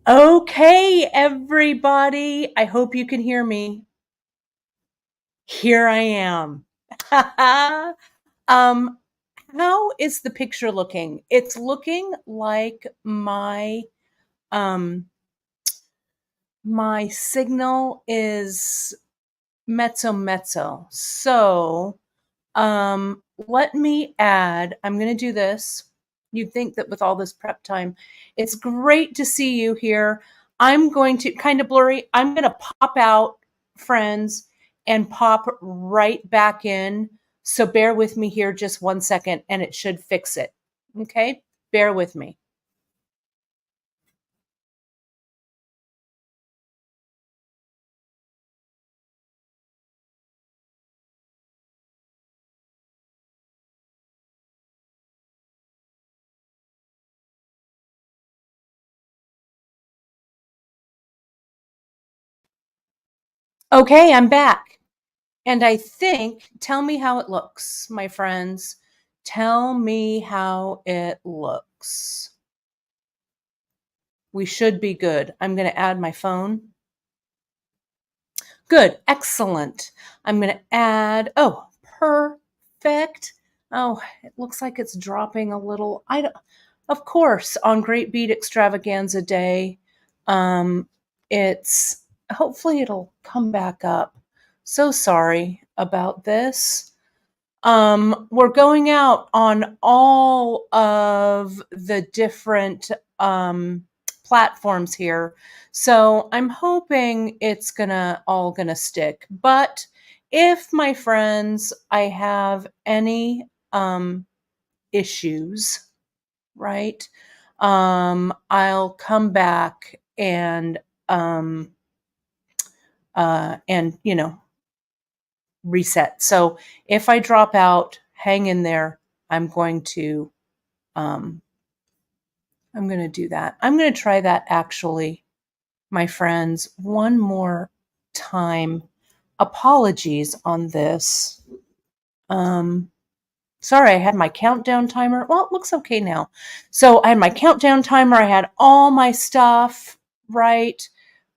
Okay, everybody. I hope you can hear me. Here I am. um, how is the picture looking? It's looking like um my signal is mezzo. So, let me add, I'm going to do this. You'd think that with all this prep time, it's great to see you here. I'm going to, kind of blurry, I'm going to pop out, friends, and pop right back in. So bear with me here just 1 second and it should fix it. Okay? Bear with me. Okay, I'm back. And I think, tell me how it looks, my friends. Tell me how it looks. We should be good. I'm going to add my phone. Good. Excellent. I'm going to add, oh, perfect. Oh, it looks like it's dropping a little. Of course, on Great Bead Extravaganza Day, it's, hopefully it'll come back up. So sorry about this. We're going out on all of the different platforms here. So I'm hoping it's all gonna stick. But if, my friends, I have any issues, right? I'll come back and reset. So if I drop out, hang in there. I'm going to do that. I'm going to try that actually, my friends, one more time. Apologies on this. Sorry, I had my countdown timer. Well, it looks okay now. So I had my countdown timer. I had all my stuff right.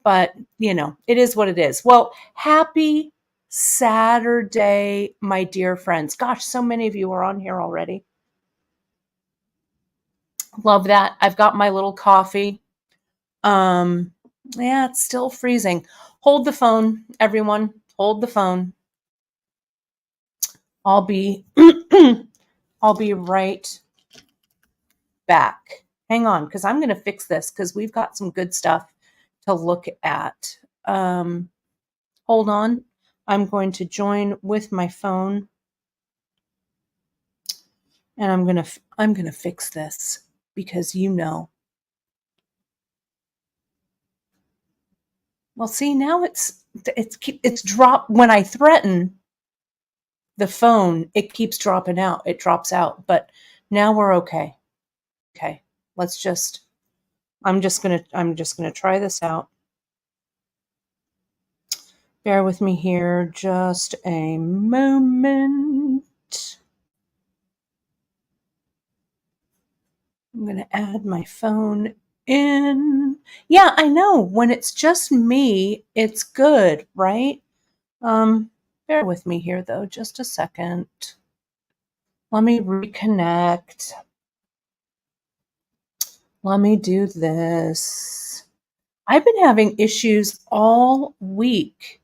But, it is what it is. Well, happy Saturday, my dear friends. Gosh, so many of you are on here already. Love that. I've got my little coffee. Yeah, it's still freezing. Hold the phone, everyone. Hold the phone. I'll be I'll be right back. Hang on, because I'm going to fix this because we've got some good stuff to look at. Hold on. I'm going to join with my phone, and I'm going to fix this because Well, see, now it's dropped when I threaten the phone, it keeps dropping out. It drops out, but now we're okay. Okay. I'm just going to try this out. Bear with me here just a moment. I'm going to add my phone in. Yeah, I know. When it's just me, it's good, right? Bear with me here though, just a second. Let me reconnect. Let me do this. I've been having issues all week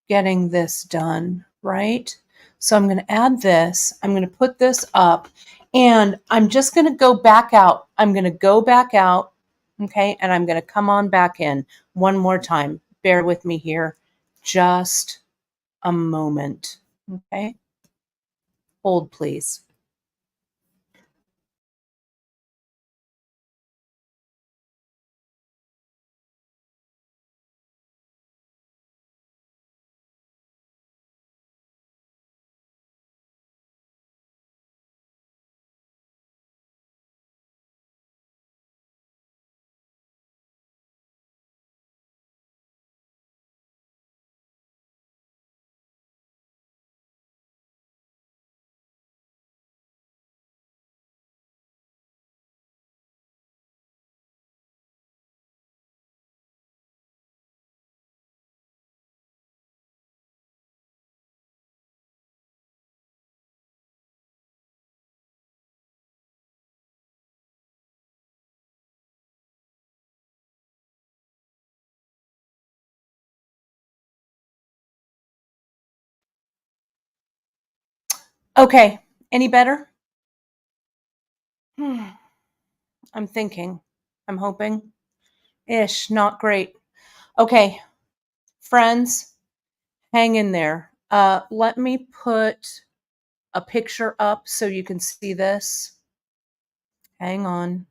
getting this done, right? So I'm going to add this. I'm going to put this up, and I'm just going to go back out. I'm going to go back out, okay? And I'm going to come on back in one more time. Bear with me here just a moment, okay? Hold, please. Okay, any better? I'm thinking. I'm hoping. Ish, not great. Okay, friends, hang in there. Let me put a picture up so you can see this. Hang on.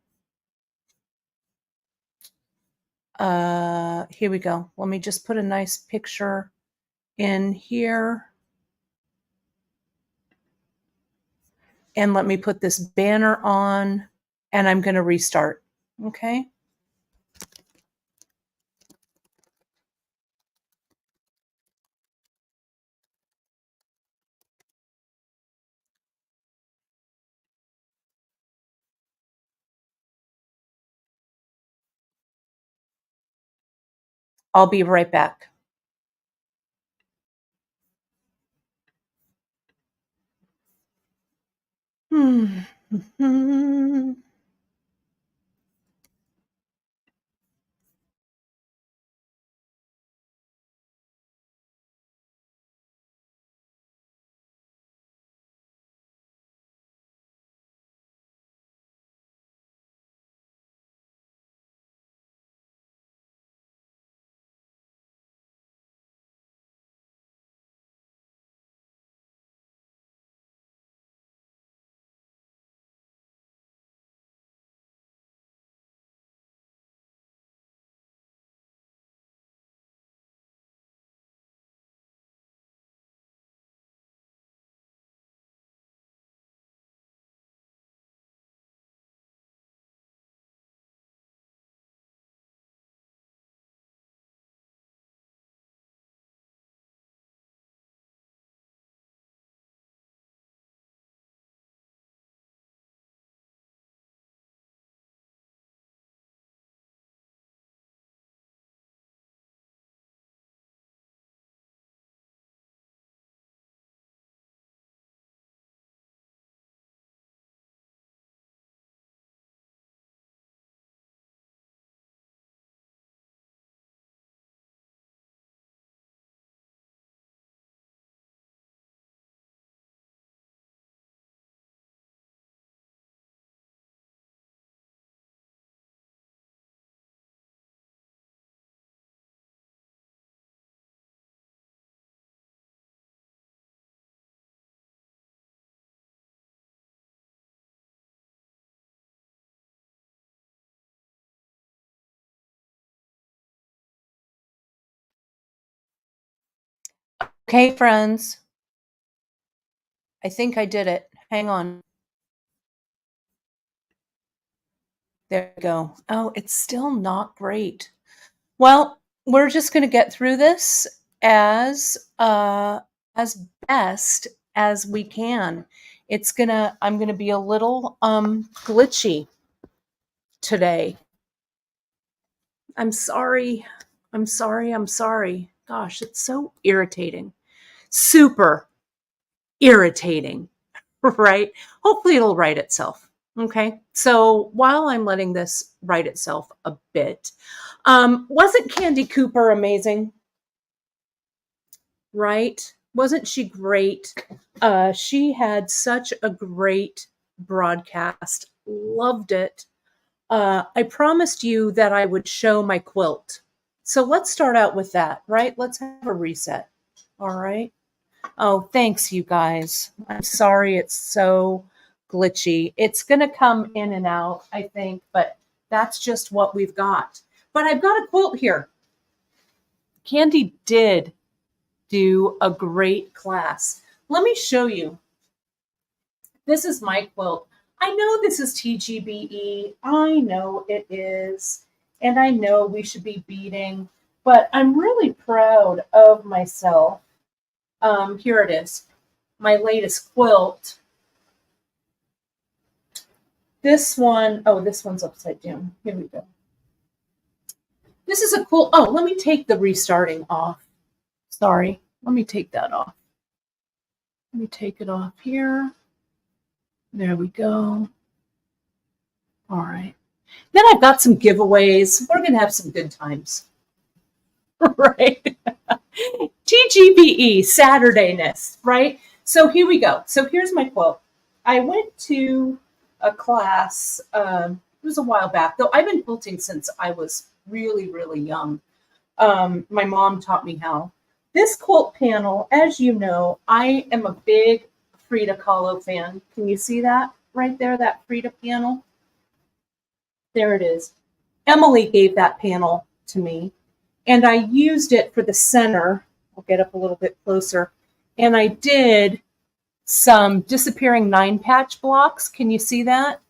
Here we go. Let me just put a nice picture in here. And let me put this banner on, and I'm going to restart. Okay. I'll be right back. Okay, friends. I think I did it. Hang on. There we go. Oh, it's still not great. Well, we're just going to get through this as best as we can. I'm gonna be a little glitchy today. I'm sorry. I'm sorry. I'm sorry. Gosh, it's so irritating. Super irritating, right? Hopefully it'll right itself. Okay. So while I'm letting this right itself a bit, wasn't Candy Cooper amazing? Right? Wasn't she great? She had such a great broadcast. Loved it. I promised you that I would show my quilt. So let's start out with that, right? Let's have a reset. All right. Oh, thanks, you guys. I'm sorry it's so glitchy. It's going to come in and out, I think, but that's just what we've got. But I've got a quilt here. Candy did do a great class. Let me show you. This is my quilt. I know this is TGBE. I know it is. And I know we should be beading, but I'm really proud of myself. Here it is, my latest quilt. This one, oh, this one's upside down. Here we go. This is a cool, oh, let me take the restarting off. Sorry, let me take that off. Let me take it off here. There we go. All right. Then I've got some giveaways. We're going to have some good times. Right? TGBE, Saturdayness, right? So here we go. So here's my quilt. I went to a class, it was a while back, though I've been quilting since I was really, really young. My mom taught me how. This quilt panel, as you know, I am a big Frida Kahlo fan. Can you see that right there, that Frida panel? There it is. Emily gave that panel to me, and I used it for the center. I'll get up a little bit closer. And I did some disappearing 9-patch blocks. Can you see that?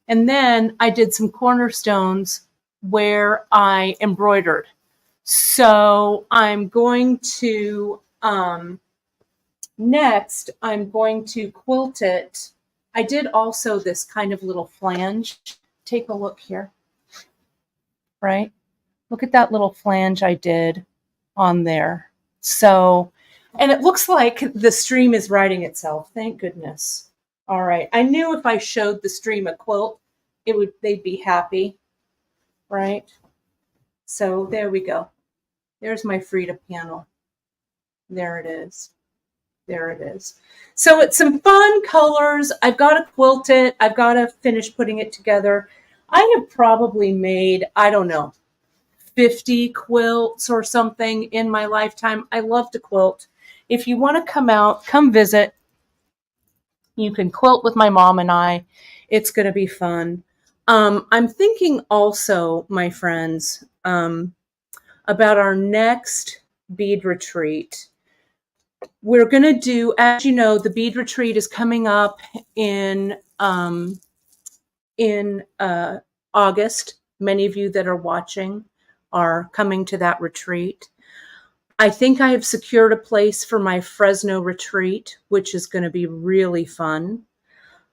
And then I did some cornerstones where I embroidered. So I'm going to, next, I'm going to quilt it. I did also this kind of little flange. Take a look here, right? Look at that little flange I did on there. So, and it looks like the stream is writing itself. Thank goodness. All right. I knew if I showed the stream a quilt, they'd be happy, right? So there we go. There's my Frida panel. There it is. There it is. So it's some fun colors. I've got to quilt it. I've got to finish putting it together. I have probably made, I don't know, 50 quilts or something in my lifetime. I love to quilt. If you want to come out, come visit. You can quilt with my mom and I. It's going to be fun. I'm thinking also, my friends, about our next bead retreat. We're going to do, as you know, the bead retreat is coming up in August. Many of you that are watching are coming to that retreat. I think I have secured a place for my Fresno retreat, which is going to be really fun.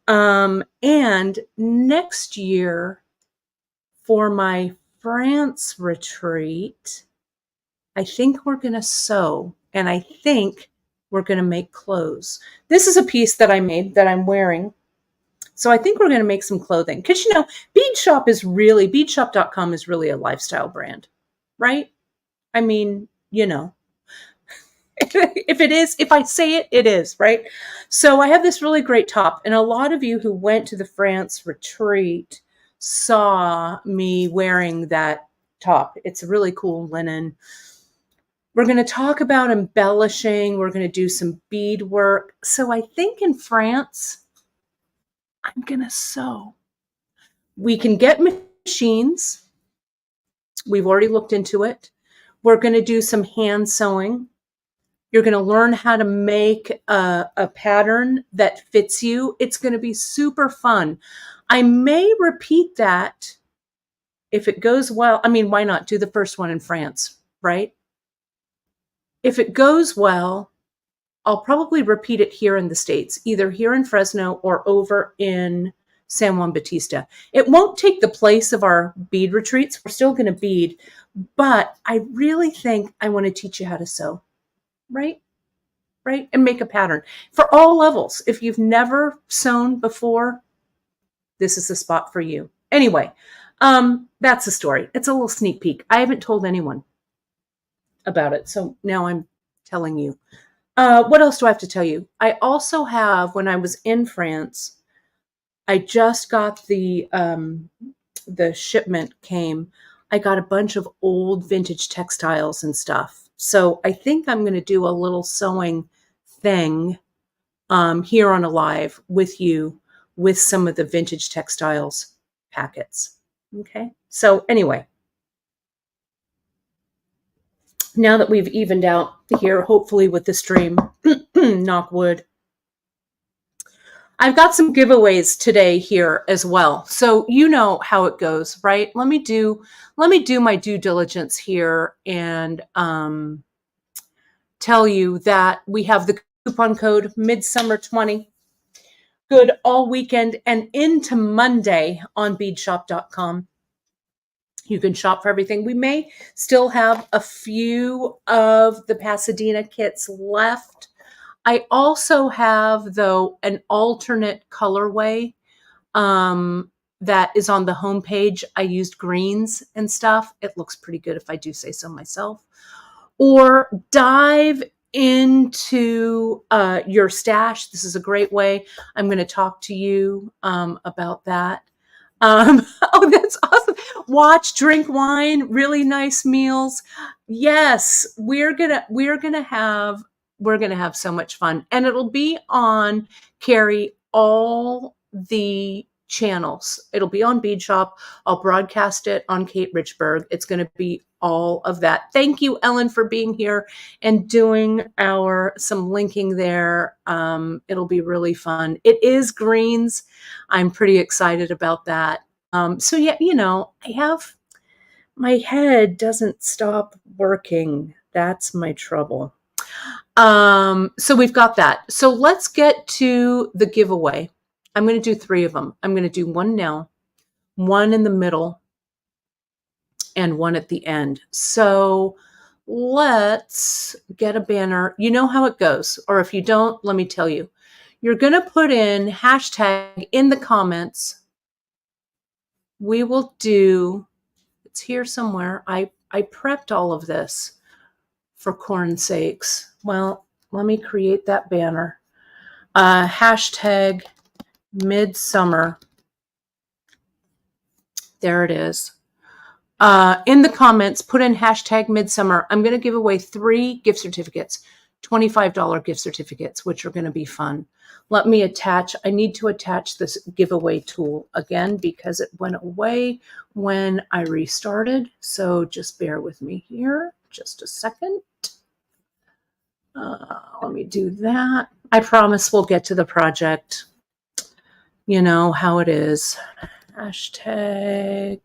And next year for my France retreat, I think we're going to sew, and I think we're going to make clothes. This is a piece that I made that I'm wearing. So I think we're going to make some clothing. Because, you know, beadshop.com is really a lifestyle brand, right? I mean, you know, if I say it, it is, right? So I have this really great top. And a lot of you who went to the France retreat saw me wearing that top. It's a really cool linen. We're going to talk about embellishing. We're going to do some bead work. So I think in France, I'm going to sew. We can get machines. We've already looked into it. We're going to do some hand sewing. You're going to learn how to make a pattern that fits you. It's going to be super fun. I may repeat that if it goes well. I mean, why not do the first one in France, right? If it goes well, I'll probably repeat it here in the States, either here in Fresno or over in San Juan Bautista. It won't take the place of our bead retreats. We're still going to bead, but I really think I want to teach you how to sew, right? Right? And make a pattern for all levels. If you've never sewn before, this is the spot for you. Anyway, that's the story. It's a little sneak peek. I haven't told anyone about it, so now I'm telling you. What else do I have to tell you? I also have, when I was in France, I just got the shipment came. I got a bunch of old vintage textiles and stuff. So I think I'm going to do a little sewing thing here on Alive with you with some of the vintage textiles packets. Okay. So anyway, now that we've evened out here, hopefully with the stream, knock wood, I've got some giveaways today here as well. So you know how it goes, right? Let me do my due diligence here and tell you that we have the coupon code MIdsummer20 good all weekend and into Monday on beadshop.com. You can shop for everything. We may still have a few of the Pasadena kits left. I also have, though, an alternate colorway that is on the homepage. I used greens and stuff. It looks pretty good if I do say so myself. Or dive into your stash. This is a great way. I'm going to talk to you about that. Oh, that's awesome. Watch, drink wine, really nice meals. Yes, we're gonna have so much fun. And it'll be on Carrie all the channels. It'll be on Bead Shop. I'll broadcast it on Kate Richburg. It's gonna be all of that. Thank you, Ellen, for being here and doing some linking there. It'll be really fun. It is greens. I'm pretty excited about that. So yeah, my head doesn't stop working. That's my trouble. So we've got that. So let's get to the giveaway. I'm going to do 3 of them. I'm going to do one now, one in the middle, and one at the end. So let's get a banner. You know how it goes, or if you don't, let me tell you. You're going to put in hashtag in the comments. We will do, it's here somewhere. I prepped all of this for corn's sakes. Well, let me create that banner. Hashtag midsummer. There it is. In the comments, put in hashtag midsummer. I'm going to give away 3 gift certificates, $25 gift certificates, which are going to be fun. Let me attach, I need to attach this giveaway tool again because it went away when I restarted. So just bear with me here, just a second. Let me do that. I promise we'll get to the project. You know how it is. Hashtag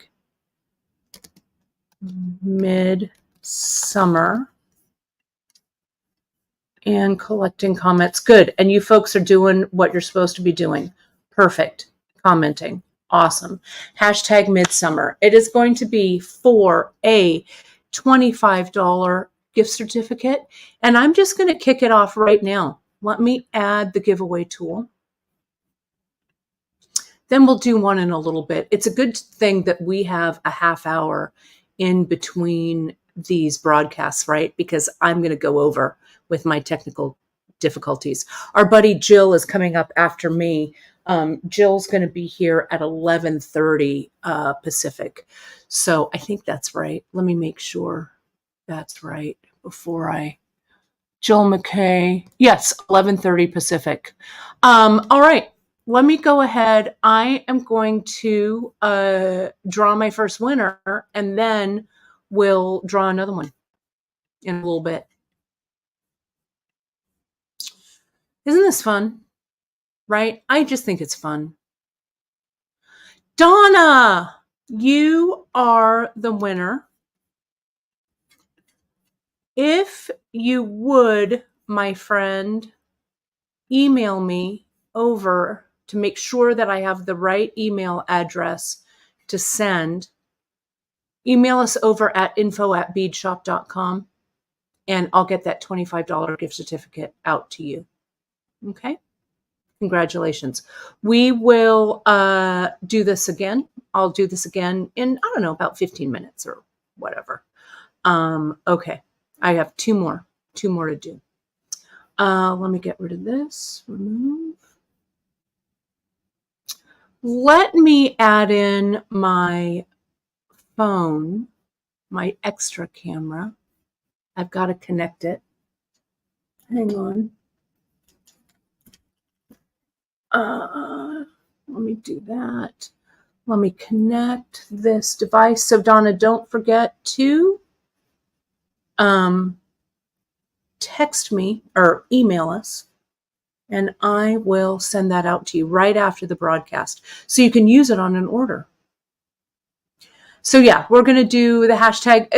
midsummer. And collecting comments. Good. And you folks are doing what you're supposed to be doing. Perfect. Commenting. Awesome. Hashtag midsummer. It is going to be for a $25 gift certificate. And I'm just going to kick it off right now. Let me add the giveaway tool. Then we'll do one in a little bit. It's a good thing that we have a half hour in between these broadcasts, right? Because I'm going to go over with my technical difficulties. Our buddy Jill is coming up after me. Jill's going to be here at 11:30 Pacific. So I think that's right. Let me make sure that's right before Jill McKay. Yes, 11:30 Pacific. All right. Let me go ahead. I am going to draw my first winner, and then we'll draw another one in a little bit. Isn't this fun? Right? I just think it's fun. Donna, you are the winner. If you would, my friend, email me over to make sure that I have the right email address to send. Email us over at info@beadshop.com, and I'll get that $25 gift certificate out to you. Okay? Congratulations. We will do this again. I'll do this again in, I don't know, about 15 minutes or whatever. Okay. I have two more to do. Let me get rid of this. Remove. Let me add in my phone, my extra camera. I've got to connect it. Hang on. Let me do that. Let me connect this device. So Donna, don't forget to text me or email us, and I will send that out to you right after the broadcast so you can use it on an order. So yeah, we're going to do the hashtag.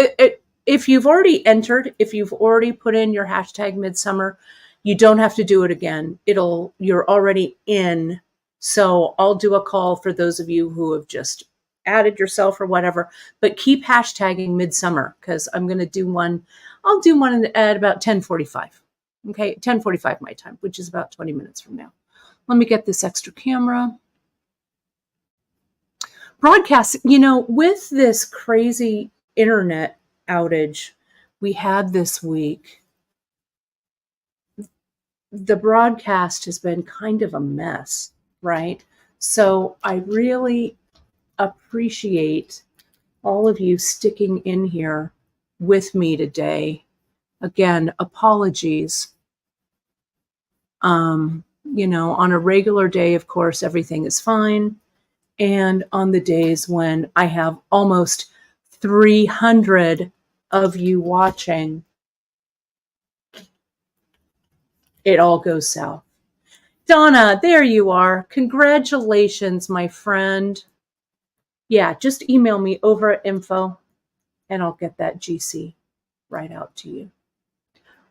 If you've already entered, if you've already put in your hashtag midsummer, you don't have to do it again. You're already in. So I'll do a call for those of you who have just added yourself or whatever, but keep hashtagging midsummer because I'm going to do one. I'll do one at about 10:45. Okay, 10:45 my time, which is about 20 minutes from now. Let me get this extra camera. Broadcast, with this crazy internet outage we had this week, the broadcast has been kind of a mess, right? So I really appreciate all of you sticking in here with me today. Again, apologies. On a regular day, of course, everything is fine. And on the days when I have almost 300 of you watching, it all goes south. Donna, there you are. Congratulations, my friend. Yeah, just email me over at info and I'll get that GC right out to you.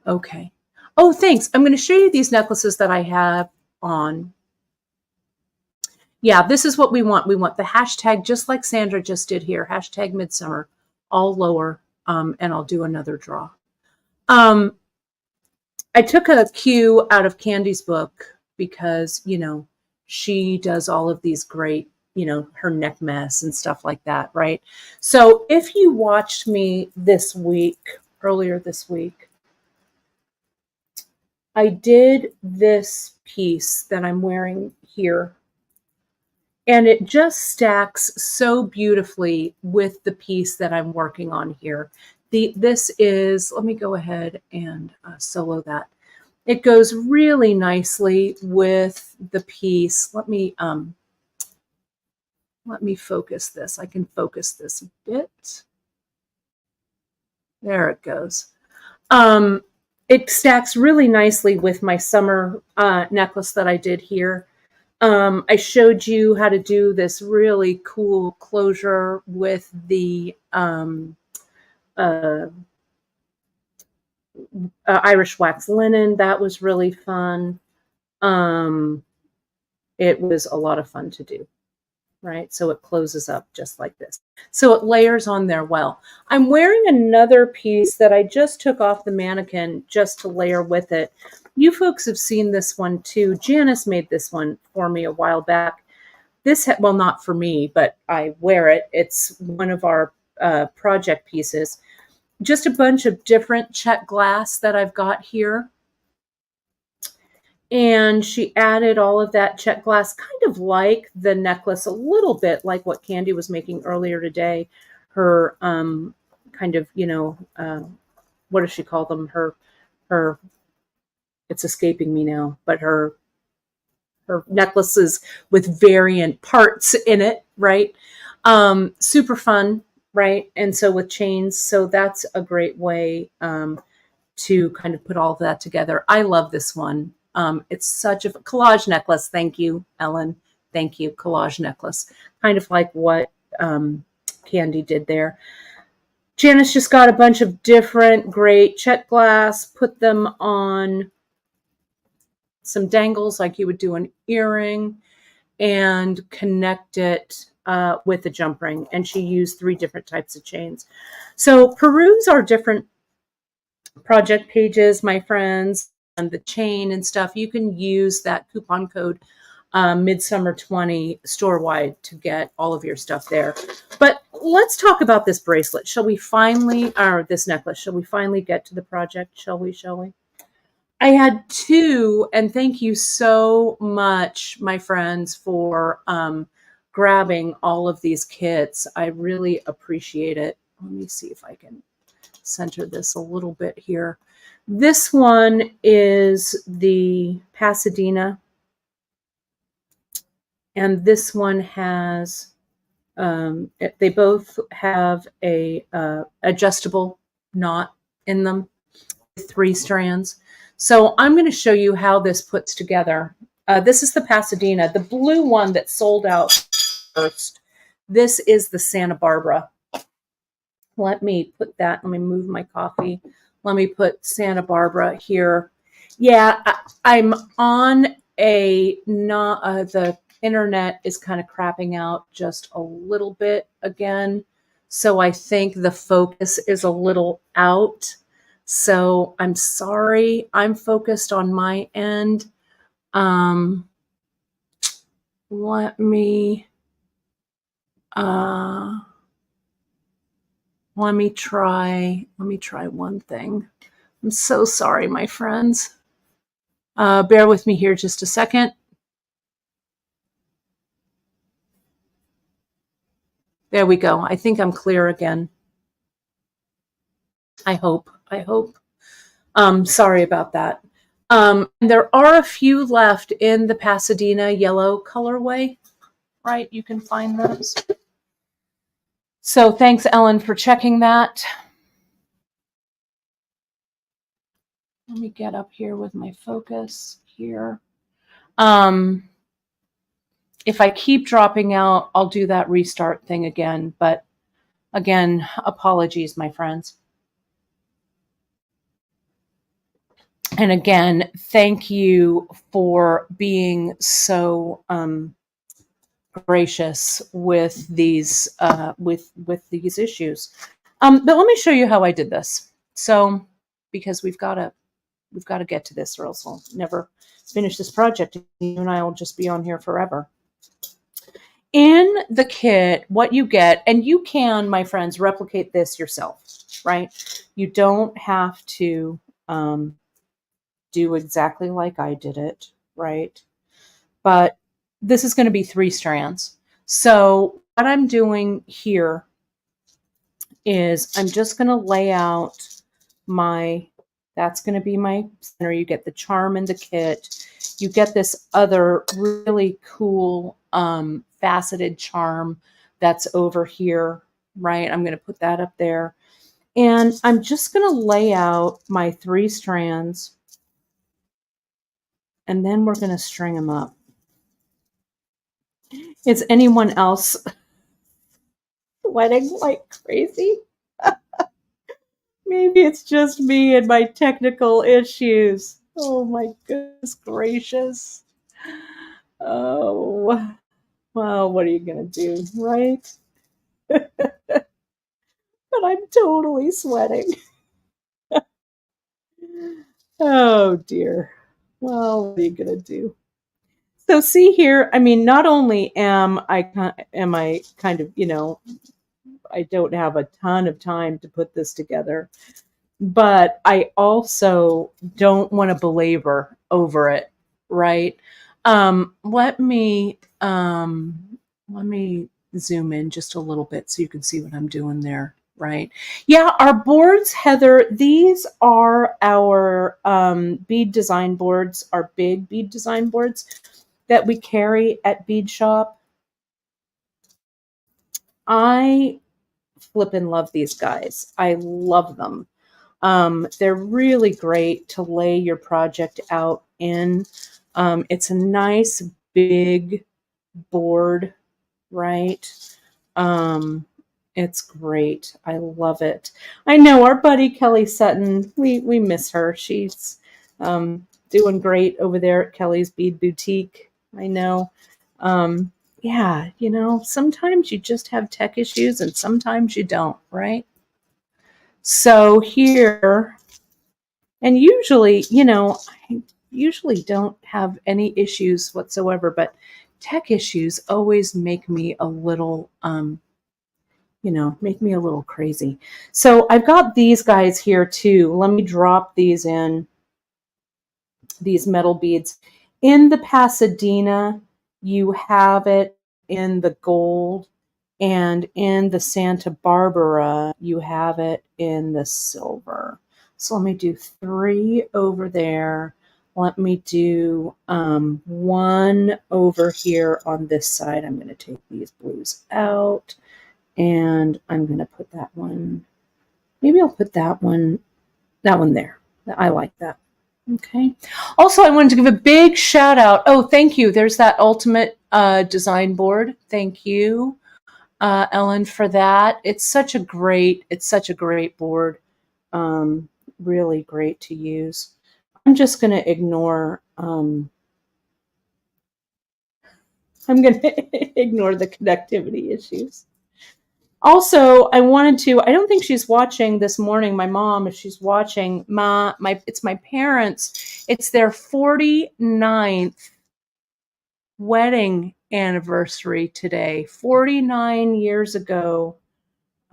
Okay. Oh, thanks. I'm going to show you these necklaces that I have on. Yeah, this is what we want. We want the hashtag, just like Sandra just did here, hashtag midsummer, all lower, and I'll do another draw. I took a cue out of Candy's book because, she does all of these great, her neck mess and stuff like that, right? So if you watched me earlier this week, I did this piece that I'm wearing here. And it just stacks so beautifully with the piece that I'm working on here. This is, let me go ahead and solo that. It goes really nicely with the piece. Let me focus this. I can focus this a bit. There it goes. It stacks really nicely with my summer necklace that I did here. I showed you how to do this really cool closure with the Irish wax linen. That was really fun. It was a lot of fun to do, right? So it closes up just like this. So it layers on there well. I'm wearing another piece that I just took off the mannequin just to layer with it. You folks have seen this one too. Janice made this one for me a while back. Well, not for me, but I wear it. It's one of our project pieces. Just a bunch of different check glass that I've got here. And she added all of that check glass, kind of like the necklace, a little bit like what Candy was making earlier today. Her kind of, what does she call them? Her, it's escaping me now, but her necklaces with variant parts in it, right? Super fun, right? And so with chains, so that's a great way to kind of put all of that together. I love this one. It's such a collage necklace. Thank you, Ellen. Thank you, collage necklace. Kind of like what Candy did there. Janice just got a bunch of different great check glass, put them on some dangles like you would do an earring, and connect it with a jump ring. And she used 3 different types of chains. So peruse our different project pages, my friends, and the chain and stuff. You can use that coupon code midsummer 20 store-wide to get all of your stuff there. But let's talk about this bracelet. Shall we finally, or this necklace, shall we finally get to the project? Shall we? I had 2, and thank you so much, my friends, for grabbing all of these kits. I really appreciate it. Let me see if I can center this a little bit here. This one is the Pasadena, and this one has, they both have a adjustable knot in them, 3 strands. So I'm going to show you how this puts together. This is the Pasadena, the blue one that sold out first. This is the Santa Barbara. Let me put that, let me move my coffee. Let me put Santa Barbara here. Yeah, I'm on the internet is kind of crapping out just a little bit again. So I think the focus is a little out. So I'm sorry, I'm focused on my end. Let me try one thing. I'm so sorry, my friends. Bear with me here just a second. There we go. I think I'm clear again. I hope. Sorry about that. And there are a few left in the Pasadena yellow colorway, right? You can find those. So thanks, Ellen, for checking that. Let me get up here with my focus here. If I keep dropping out, I'll do that restart thing again. But again, apologies, my friends. And again, thank you for being so gracious with these these issues. But let me show you how I did this. So, because we've got to get to this, or else we'll never finish this project. You and I will just be on here forever. In the kit, what you get, and you can, my friends, replicate this yourself, right? You don't have to do exactly like I did it, right? But this is going to be 3 strands. So what I'm doing here is I'm just going to lay out that's going to be my center. You get the charm in the kit. You get this other really cool faceted charm that's over here, right? I'm going to put that up there. And I'm just going to lay out my 3 strands, and then we're going to string them up. Is anyone else sweating like crazy? Maybe it's just me and my technical issues. Oh my goodness gracious. Oh, well, what are you going to do, right? But I'm totally sweating. Oh dear. Well, what are you going to do? So see here, I mean, not only am I kind of, I don't have a ton of time to put this together, but I also don't want to belabor over it, right? Let me zoom in just a little bit so you can see what I'm doing there, right? Yeah, our boards, Heather, these are our bead design boards, our big bead design boards that we carry at Bead Shop. I flippin' love these guys. I love them. They're really great to lay your project out in. It's a nice big board, right? It's great. I love it. I know our buddy Kelly Sutton, we miss her. She's doing great over there at Kelly's Bead Boutique. I know. Yeah, sometimes you just have tech issues and sometimes you don't, right? So here, and usually, I usually don't have any issues whatsoever, but tech issues always make me a little, make me a little crazy. So I've got these guys here too. Let me drop these in, these metal beads. In the Pasadena, you have it in the gold, and in the Santa Barbara, you have it in the silver. So let me do 3 over there. Let me do 1 over here on this side. I'm going to take these blues out, and I'm going to put that one. Maybe I'll put that one there. I like that. Okay. Also, I wanted to give a big shout out. Oh, thank you. There's that ultimate design board. Thank you, Ellen, for that. It's such a great board. Really great to use. I'm just going to ignore. I'm going to ignore the connectivity issues. Also, I don't think she's watching this morning. My mom, if she's watching, it's my parents. It's their 49th wedding anniversary today. 49 years ago.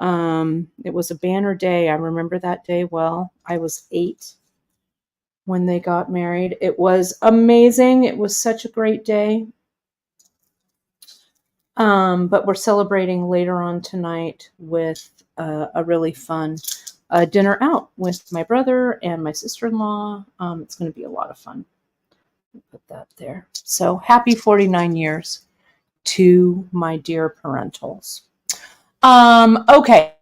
It was a banner day. I remember that day well. I was 8. when they got married. It was amazing. It was such a great day. But we're celebrating later on tonight with a really fun dinner out with my brother and my sister-in-law. It's going to be a lot of fun. Put that there. So happy 49 years to my dear parentals. Okay.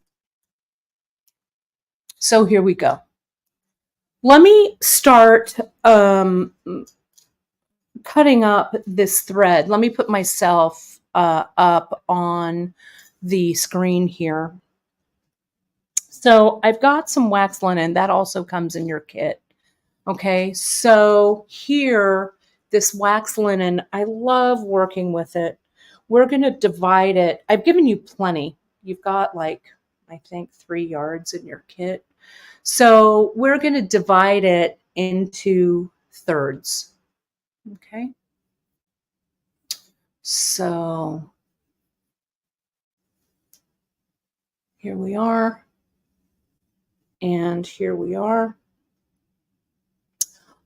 So here we go. Let me start cutting up this thread. Let me put myself up on the screen here. So I've got some wax linen that also comes in your kit. Okay, so here, this wax linen, I love working with it. We're going to divide it. I've given you plenty. You've got like, I think 3 yards in your kit. So we're going to divide it into thirds. Okay. So here we are. And here we are.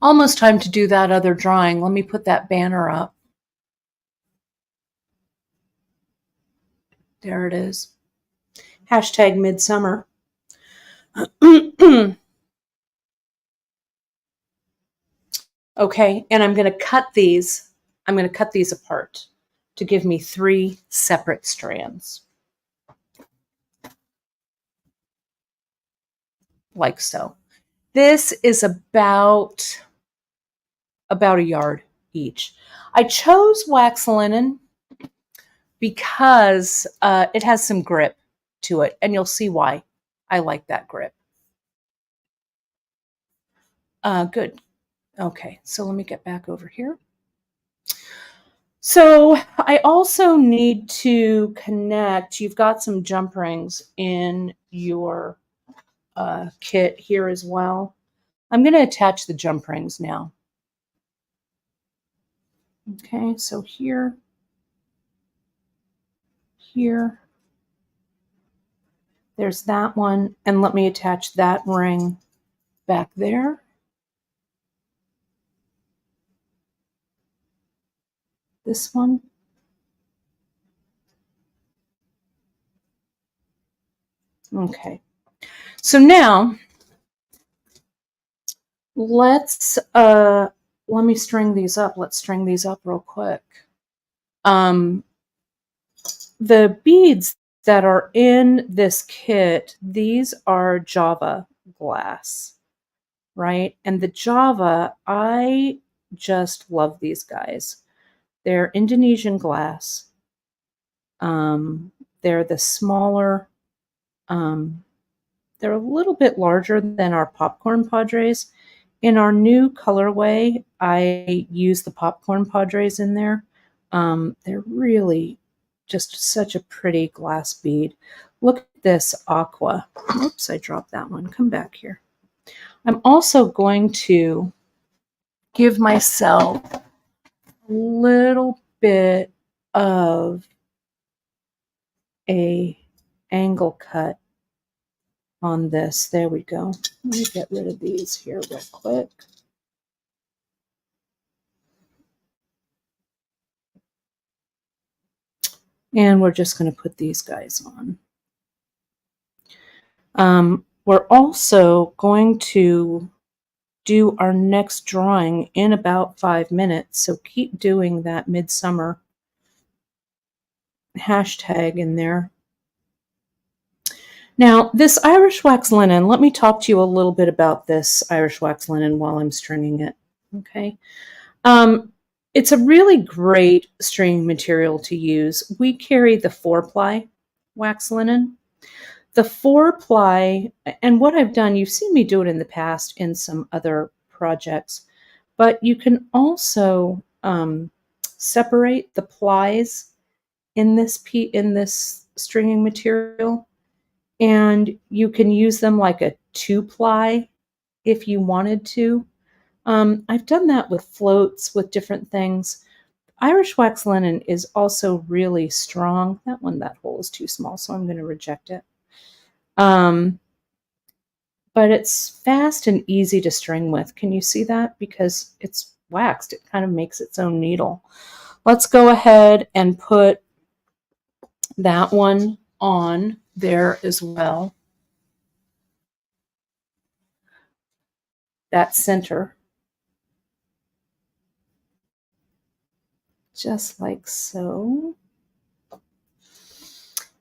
Almost time to do that other drawing. Let me put that banner up. There it is. Hashtag midsummer. Okay, and I'm going to cut these. I'm going to cut these apart to give me 3 separate strands. Like so. This is about a yard each. I chose wax linen because it has some grip to it, and you'll see why I like that grip. Good. Okay, so let me get back over here. So I also need to connect. You've got some jump rings in your kit here as well. I'm going to attach the jump rings now. Okay, so here, there's that one, and let me attach that ring back there. This one. Okay, so now let's let me string these up. Let's string these up real quick. The beads that are in this kit, these are Java glass, right? And the Java, I just love these guys. They're Indonesian glass. They're the smaller, they're a little bit larger than our popcorn Padres. In our new colorway, I use the popcorn Padres in there. They're really just such a pretty glass bead. Look at this aqua. Oops, I dropped that one. Come back here. I'm also going to give myself a little bit of a angle cut on this. There we go. Let me get rid of these here real quick. And we're just going to put these guys on. We're also going to do our next drawing in about 5 minutes. So keep doing that midsummer hashtag in there. Now, this Irish wax linen, let me talk to you a little bit about this Irish wax linen while I'm stringing it. Okay. It's a really great stringing material to use. We carry the 4-ply wax linen. The 4-ply, and what I've done, you've seen me do it in the past in some other projects, but you can also separate the plies in this stringing material, and you can use them like a 2-ply if you wanted to. I've done that with floats, with different things. Irish wax linen is also really strong. That hole is too small, so I'm going to reject it. but it's fast and easy to string with. Can you see that? Because it's waxed, it kind of makes its own needle. Let's go ahead and put that one on there as well. That center. Just like so.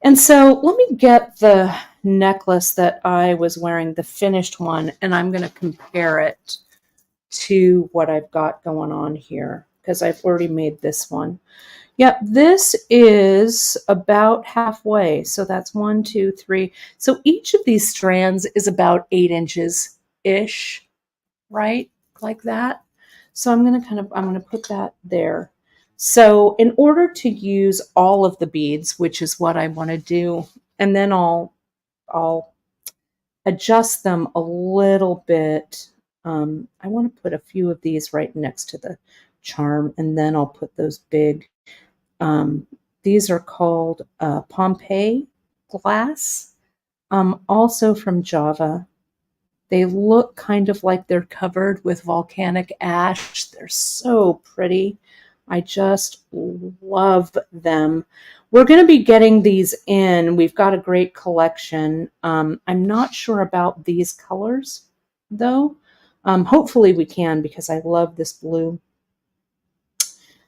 And so let me get the necklace that I was wearing, the finished one, and I'm going to compare it to what I've got going on here because I've already made this one. Yep, this is about halfway. So that's 1, 2, 3. So each of these strands is about 8 inches-ish, right? Like that. So I'm going to put that there. So in order to use all of the beads, which is what I want to do, and then I'll adjust them a little bit. I want to put a few of these right next to the charm, and then I'll put those big, these are called Pompeii glass, also from Java. They look kind of like they're covered with volcanic ash. They're so pretty. I just love them. We're going to be getting these in. We've got a great collection. I'm not sure about these colors, though. Hopefully we can because I love this blue.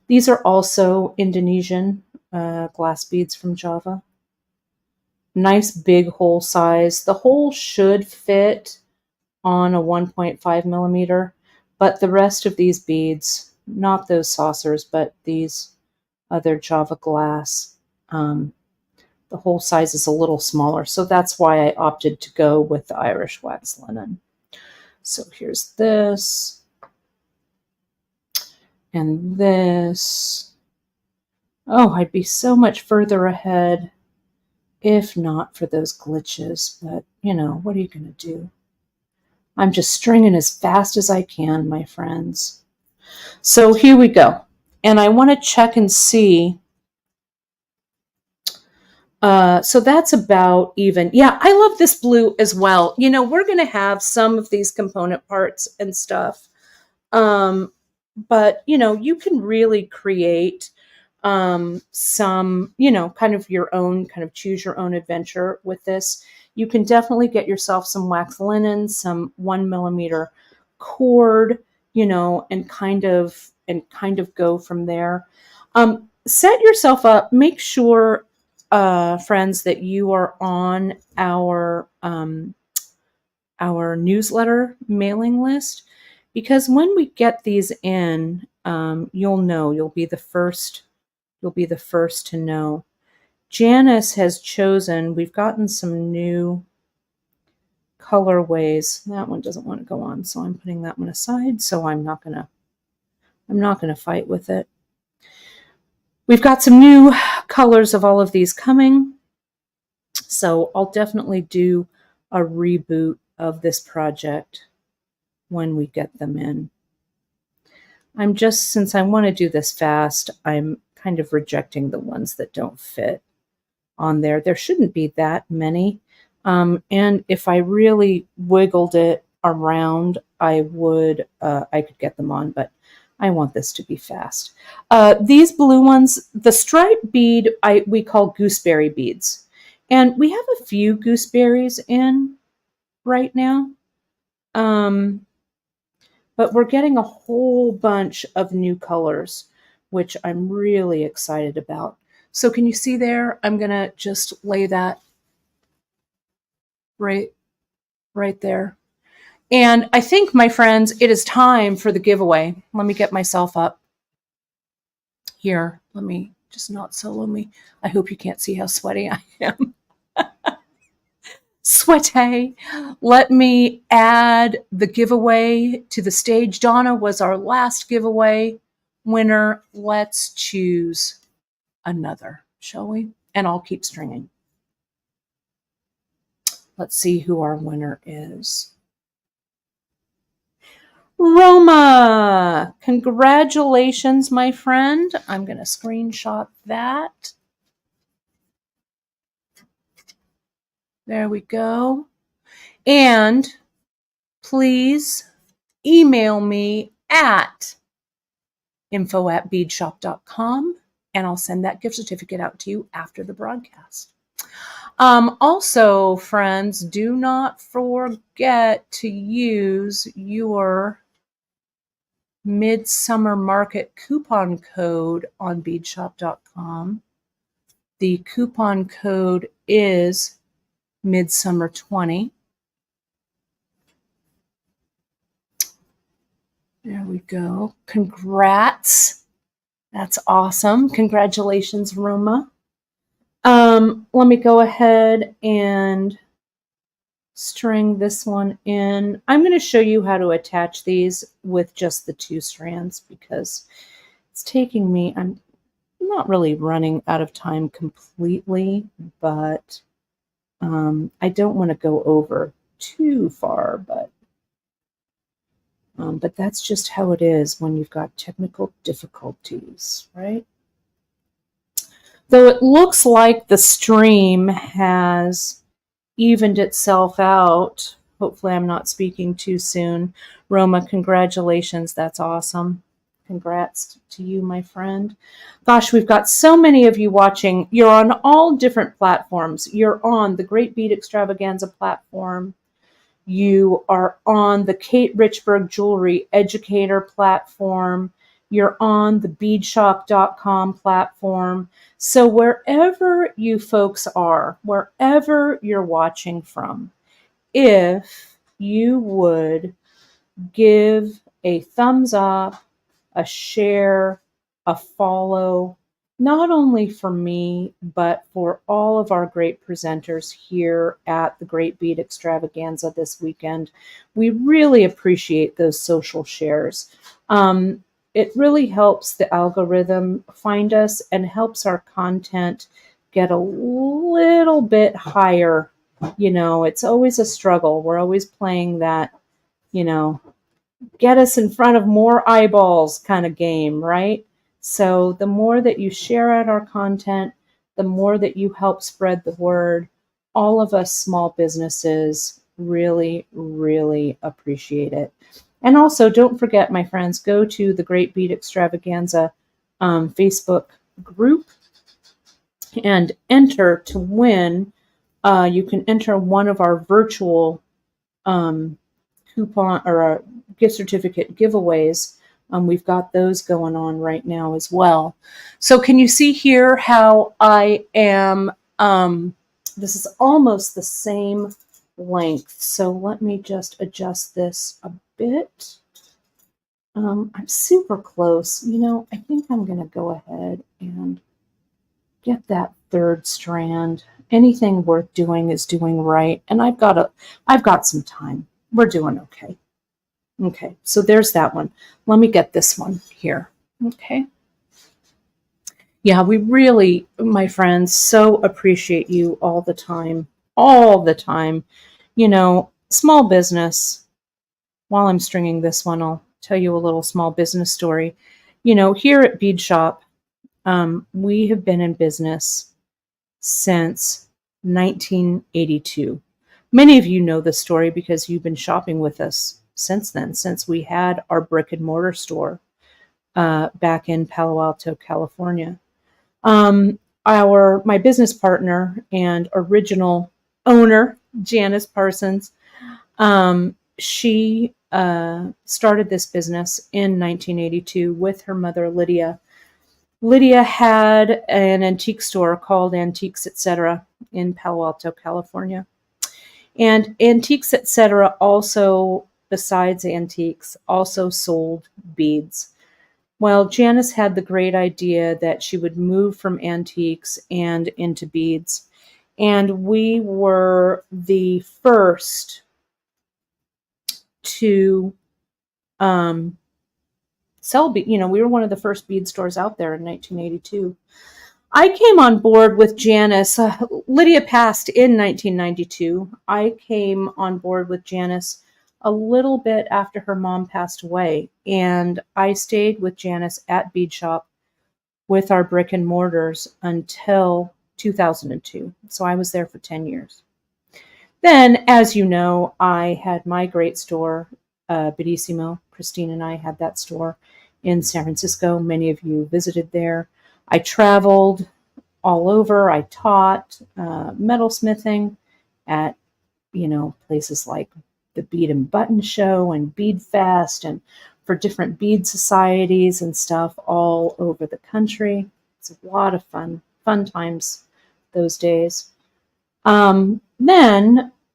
These are also Indonesian glass beads from Java. Nice big hole size. The hole should fit on a 1.5 millimeter, but the rest of these beads, not those saucers, but these other Java glass, the hole size is a little smaller. So that's why I opted to go with the Irish wax linen. So here's this and this. Oh, I'd be so much further ahead if not for those glitches, but you know, what are you going to do? I'm just stringing as fast as I can, my friends. So here we go. And I want to check and see. So that's about even. Yeah, I love this blue as well. You know, we're going to have some of these component parts and stuff. But, you know, you can really create some, you know, kind of your own, kind of choose your own adventure with this. You can definitely get yourself some wax linen, some 1 millimeter cord, you know, and kind of go from there. Set yourself up. Make sure, friends, that you are on our newsletter mailing list, because when we get these in, you'll know. You'll be the first to know. Janice has chosen. We've gotten some new colorways. That one doesn't want to go on, so I'm putting that one aside. So I'm not gonna fight with it. We've got some new colors of all of these coming, so I'll definitely do a reboot of this project when we get them in. Since I want to do this fast, I'm kind of rejecting the ones that don't fit on there. There shouldn't be that many. And if I really wiggled it around, I could get them on, but I want this to be fast. These blue ones, the striped bead, we call gooseberry beads. And we have a few gooseberries in right now. But we're getting a whole bunch of new colors, which I'm really excited about. So can you see there? I'm going to just lay that right there. And I think, my friends, it is time for the giveaway. Let me get myself up here. Let me just not solo me. I hope you can't see how sweaty I am. Sweaty. Let me add the giveaway to the stage. Donna was our last giveaway winner. Let's choose another, shall we? And I'll keep stringing. Let's see who our winner is. Roma, congratulations, my friend. I'm going to screenshot that. There we go. And please email me at info@beadshop.com, and I'll send that gift certificate out to you after the broadcast. Also, friends, do not forget to use your Midsummer Market coupon code on beadshop.com. The coupon code is Midsummer20. There we go. Congrats. That's awesome. Congratulations, Roma. Let me go ahead and string this one in. I'm going to show you how to attach these with just the 2 strands because it's taking me, I'm not really running out of time completely, but I don't want to go over too far, but that's just how it is when you've got technical difficulties, right? Though it looks like the stream has evened itself out. Hopefully I'm not speaking too soon. Roma, congratulations. That's awesome. Congrats to you, my friend. Gosh, we've got so many of you watching. You're on all different platforms. You're on the Great Bead Extravaganza platform. You are on the Kate Richburg Jewelry Educator platform. You're on the beadshop.com platform. So wherever you folks are, wherever you're watching from, if you would give a thumbs up, a share, a follow, not only for me, but for all of our great presenters here at the Great Bead Extravaganza this weekend. We really appreciate those social shares. It really helps the algorithm find us and helps our content get a little bit higher. You know, it's always a struggle. We're always playing that, you know, get us in front of more eyeballs kind of game, right? So the more that you share out our content, the more that you help spread the word. All of us small businesses really, really appreciate it. And also, don't forget, my friends, go to the Great Bead Extravaganza Facebook group and enter to win. You can enter one of our virtual coupon or gift certificate giveaways. We've got those going on right now as well. So can you see here how I am, this is almost the same length. So let me just adjust this a bit. I'm super close. You know, I think I'm going to go ahead and get that 3rd strand. Anything worth doing is doing right. And I've got some time. We're doing okay. Okay, so there's that one. Let me get this one here. Okay. Yeah, we really, my friends, so appreciate you all the time. All the time. You know, small business. While I'm stringing this one, I'll tell you a little small business story. You know, here at Bead Shop, we have been in business since 1982. Many of you know this story because you've been shopping with us since then, since we had our brick and mortar store back in Palo Alto, California. My business partner and original owner, Janice Parsons, she started this business in 1982 with her mother, Lydia. Lydia had an antique store called Antiques Etc. in Palo Alto, California. And Antiques Etc. also, besides antiques, also sold beads. Well, Janice had the great idea that she would move from antiques and into beads. And we were the first to sell beads. You know, we were one of the first bead stores out there in 1982. I came on board with Janice. Lydia passed in 1992. I came on board with Janice a little bit after her mom passed away, and I stayed with Janice at Bead Shop with our brick and mortars until 2002. So I was there for 10 years. Then, as you know, I had my great store, Bedissimo. Christine and I had that store in San Francisco. Many of you visited there. I traveled all over. I taught metalsmithing at, places like the Bead and Button Show and Bead Fest, and for different bead societies and stuff all over the country. It's a lot of fun times those days. Then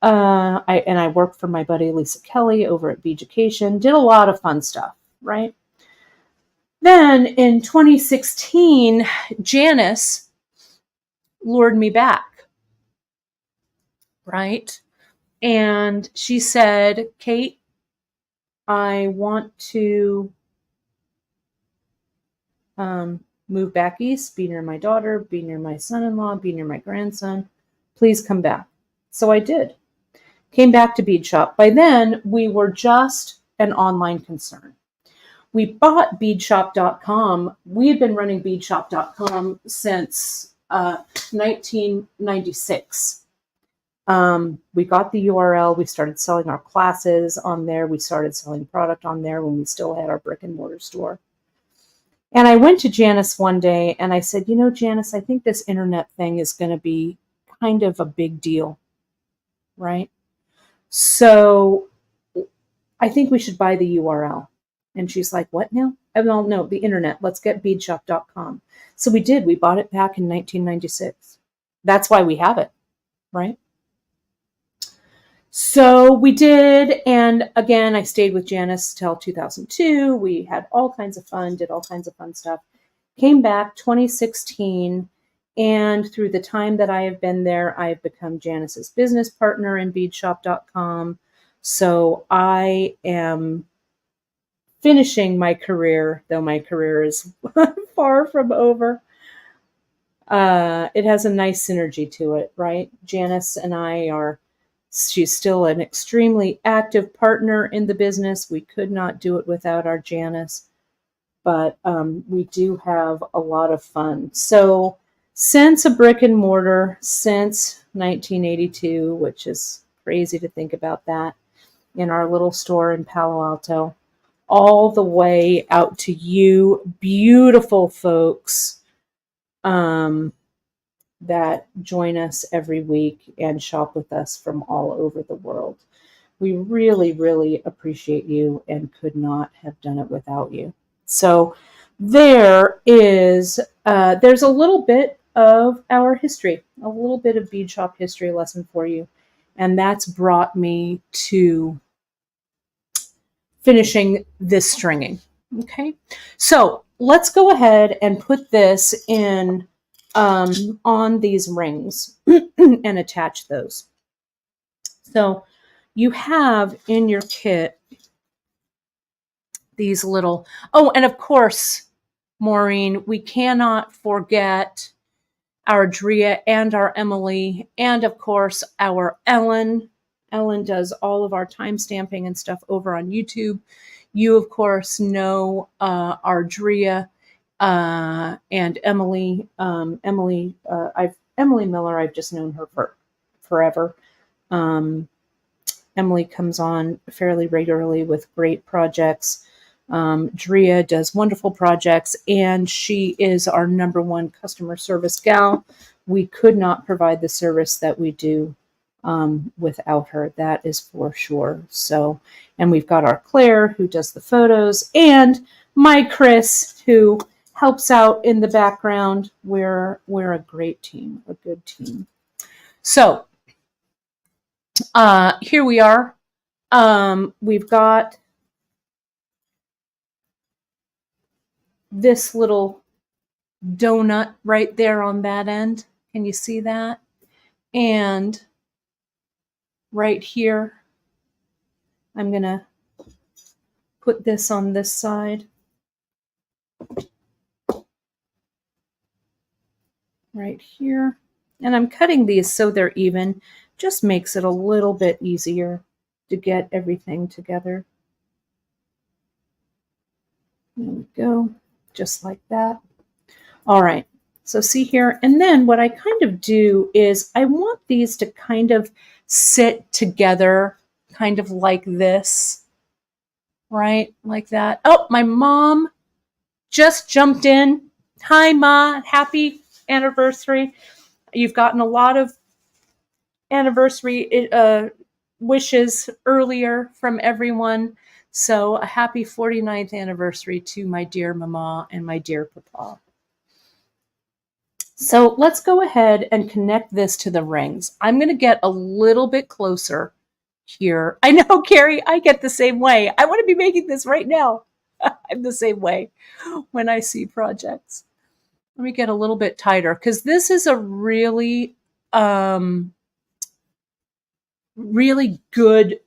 I worked for my buddy Lisa Kelly over at Bead Education, did a lot of fun stuff, right? Then in 2016, Janice lured me back, right? And she said, Kate, I want to move back east, be near my daughter, be near my son-in-law, be near my grandson. Please come back. So I did. Came back to Bead Shop. By then, we were just an online concern. We bought beadshop.com. We had been running beadshop.com since 1996. We got the URL. We started selling our classes on there. We started selling product on there when we still had our brick and mortar store. And I went to Janice one day and I said, Janice, I think this internet thing is going to be kind of a big deal, right? So I think we should buy the URL. And she's like, what now? Oh, no, the internet. Let's get beadshop.com. So we did. We bought it back in 1996. That's why we have it, right? So we did. And again, I stayed with Janice till 2002. We had all kinds of fun, did all kinds of fun stuff. Came back 2016. And through the time that I have been there, I have become Janice's business partner in beadshop.com. So I am finishing my career, though my career is far from over. It has a nice synergy to it, right? Janice and I she's still an extremely active partner in the business. We could not do it without our Janice, but we do have a lot of fun. So since a brick and mortar, since 1982, which is crazy to think about that, in our little store in Palo Alto, all the way out to you beautiful folks that join us every week and shop with us from all over the world. We really, really appreciate you and could not have done it without you. So there's a little bit of our history, a little bit of bead shop history lesson for you. And that's brought me to finishing this stringing. Okay, so let's go ahead and put this in on these rings and attach those. So you have in your kit these little, and of course, Maureen, we cannot forget our Drea and our Emily, and of course, our Ellen. Ellen does all of our time stamping and stuff over on YouTube. You, of course, know our Drea and Emily. Emily Miller, I've just known her for forever. Emily comes on fairly regularly with great projects. Drea does wonderful projects, and she is our #1 customer service gal. We could not provide the service that we do without her. That is for sure. So, and we've got our Claire who does the photos, and my Chris who helps out in the background. We're a great team, a good team. So here we are. We've got this little donut right there on that end. Can you see that? And right here, I'm going to put this on this side. Right here. And I'm cutting these so they're even. Just makes it a little bit easier to get everything together. There we go. Just like that. All right. So see here, and then what I kind of do is I want these to kind of sit together, kind of like this, right? Like that. Oh, my mom just jumped in. Hi, Ma. Happy anniversary. You've gotten a lot of anniversary wishes earlier from everyone. So a happy 49th anniversary to my dear Mama and my dear Papa. So let's go ahead and connect this to the rings. I'm going to get a little bit closer here. I know, Carrie, I get the same way. I want to be making this right now. I'm the same way when I see projects. Let me get a little bit tighter because this is a really, really good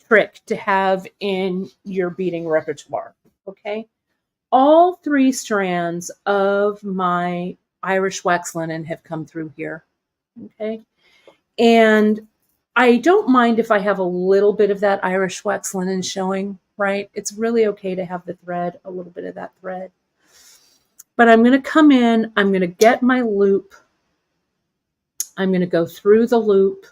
trick to have in your beading repertoire. Okay. All 3 strands of my Irish wax linen have come through here. Okay. And I don't mind if I have a little bit of that Irish wax linen showing, right? It's really okay to have the thread, a little bit of that thread. But I'm going to come in, I'm going to get my loop. I'm going to go through the loop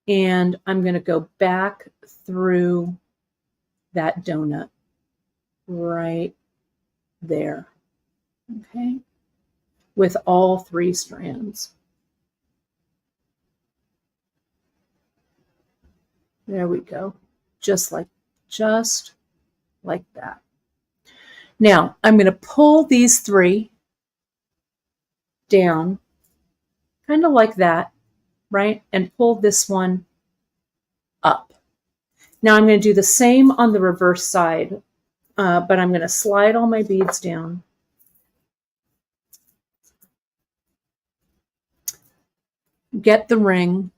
and I'm going to go back through that donut right there. Okay. With all 3 strands. There we go. Just like that. Now I'm going to pull these 3 down, kind of like that, right? And pull this one up. Now I'm going to do the same on the reverse side, but I'm going to slide all my beads down. Get the ring.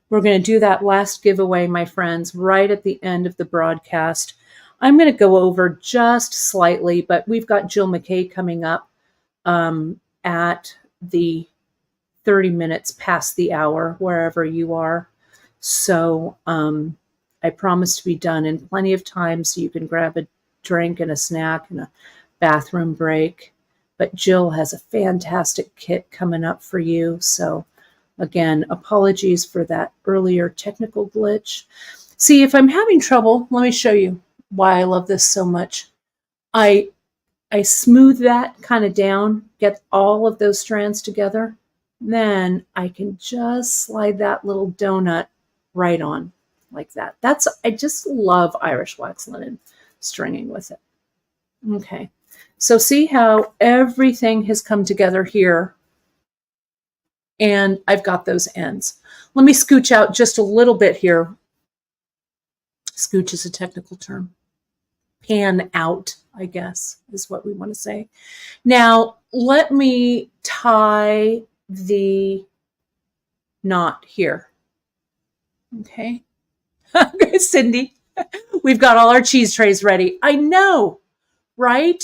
We're going to do that last giveaway, my friends, right at the end of the broadcast. I'm going to go over just slightly, but we've got Jill McKay coming up at the 30 minutes past the hour, wherever you are. So I promise to be done in plenty of time so you can grab a drink and a snack and a bathroom break. But Jill has a fantastic kit coming up for you. So again, apologies for that earlier technical glitch. See, if I'm having trouble, let me show you why I love this so much. I smooth that kind of down, get all of those strands together. Then I can just slide that little donut right on like that. I just love Irish wax linen stringing with it. Okay. So see how everything has come together here. And I've got those ends. Let me scooch out just a little bit here. Scooch is a technical term. Pan out, I guess, is what we want to say. Now, let me tie the knot here. Okay. Cindy, we've got all our cheese trays ready. I know, right?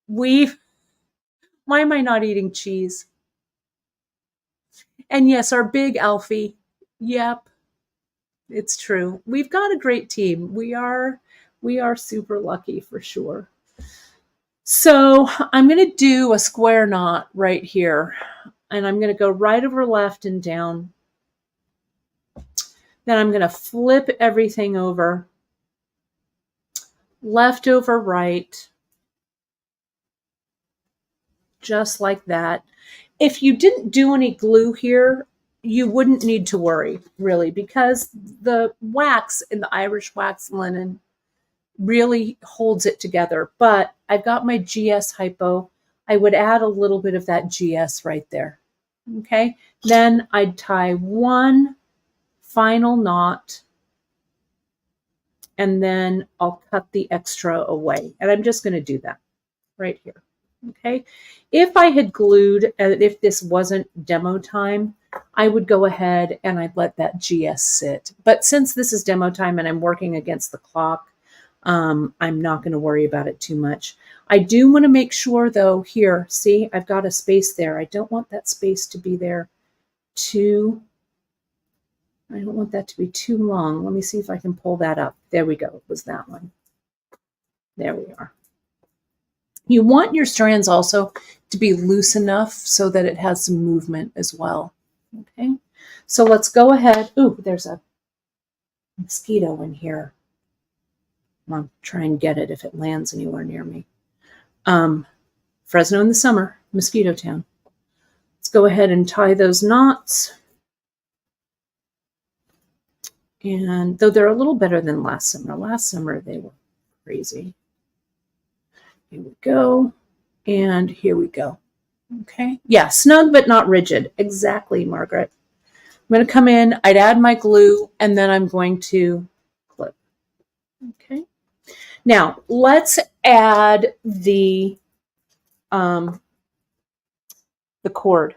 Why am I not eating cheese? And yes, our big Alfie. Yep, it's true. We've got a great team. We are super lucky for sure. So I'm going to do a square knot right here. And I'm going to go right over left and down. Then I'm going to flip everything over. Left over right. Just like that. If you didn't do any glue here, you wouldn't need to worry, really, because the wax in the Irish wax linen really holds it together. But I've got my GS hypo. I would add a little bit of that GS right there. Okay. Then I'd tie one final knot and then I'll cut the extra away. And I'm just going to do that right here. Okay. If I had glued, and if this wasn't demo time, I would go ahead and I'd let that GS sit. But since this is demo time and I'm working against the clock, I'm not going to worry about it too much. I do want to make sure though, here, see, I've got a space there. I don't want that space to be there too I don't want that to be too long. Let me see if I can pull that up. There we go. It was that one. There we are. You want your strands also to be loose enough so that it has some movement as well. Okay, so let's go ahead. Ooh, there's a mosquito in here. I'll try and get it if it lands anywhere near me. Fresno in the summer, mosquito town. Let's go ahead and tie those knots. And though they're a little better than last summer they were crazy. Here we go. And here we go. Okay. Yeah, snug but not rigid. Exactly, Margaret. I'm going to come in, I'd add my glue, and then I'm going to clip. Okay. Now, let's add the cord